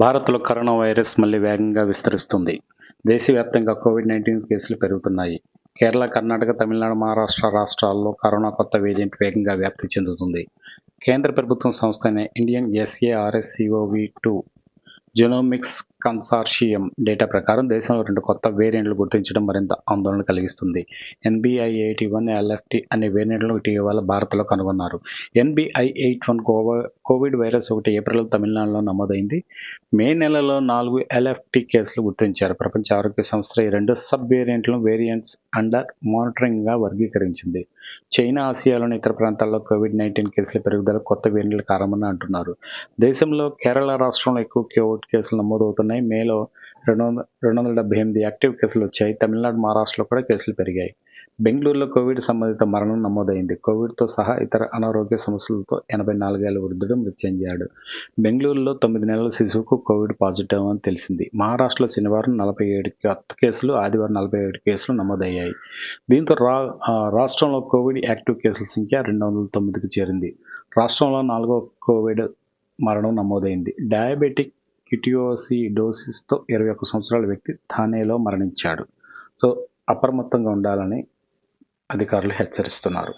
భారత్లో corona virus మళ్లీ వేగంగా విస్తరిస్తుంది. దేశవ్యాప్తంగా కోవిడ్-19 కేసులు పెరుగుతున్నాయి. కేరళ, కర్ణాటక, తమిళనాడు, మహారాష్ట్ర రాష్ట్రాల్లో కరోనా కొత్త వేరియంట్ వేగంగా వ్యాప్తి చెందుతుంది. కేంద్ర ప్రభుత్వ సంస్థ అయిన Indian SARS-CoV-2 genomics consortium data ప్రకారం దేశంలో 2 కొత్త వేరియంట్లు గుర్తించడం మరింత ఆందోళన కలిగిస్తుంది. NBI-81 LFT అనే వేరియంట్లను ఇటీవల భారత్లో కనుగొన్నారు. NBI-81 కోవిడ్ వైరస్ 1 ఏప్రిల్లో తమిళనాడులో నమోదైంది. మే నెలలో 4 LFT కేసులు గుర్తించారు. ప్రపంచ ఆరోగ్య సంస్థ ఈ 2 సబ్ వేరియంట్లను వేరియంట్స్ అండర్ మానిటరింగ్గా వర్గీకరించింది. చైనా, ఆసియాలోని ఇతర ప్రాంతాల్లో కోవిడ్-19 కేసుల పెరుగుదల కొత్త వేరియంట్లు కారణమని అంటున్నారు. దేశంలో కేరళ రాష్ట్రంలో ఎక్కువ కోవిడ్ కేసులు నమోదవుతున్నాయి. మేలో 278 యాక్టివ్ కేసులు వచ్చాయి. తమిళనాడు, మహారాష్ట్రలో కూడా కేసులు పెరిగాయి. బెంగళూరులో కోవిడ్ సంబంధిత మరణం నమోదైంది. కోవిడ్తో సహా ఇతర అనారోగ్య సమస్యలతో 84 ఏళ్ల వృద్ధుడు మృతి చెందాడు. బెంగళూరులో 9 నెలల శిశువుకు కోవిడ్ పాజిటివ్ అని తెలిసింది. మహారాష్ట్రలో శనివారం 47 కొత్త కేసులు, ఆదివారం 47 కేసులు నమోదయ్యాయి. దీంతో రాష్ట్రంలో కోవిడ్ యాక్టివ్ కేసుల సంఖ్య 209కి చేరింది. రాష్ట్రంలో 4వ కోవిడ్ మరణం నమోదైంది. డయాబెటిక్ కిటియోసిడోసిస్తో 21 సంవత్సరాల వ్యక్తి థానేలో మరణించాడు. అప్రమత్తంగా ఉండాలని అధికారులు హెచ్చరిస్తున్నారు.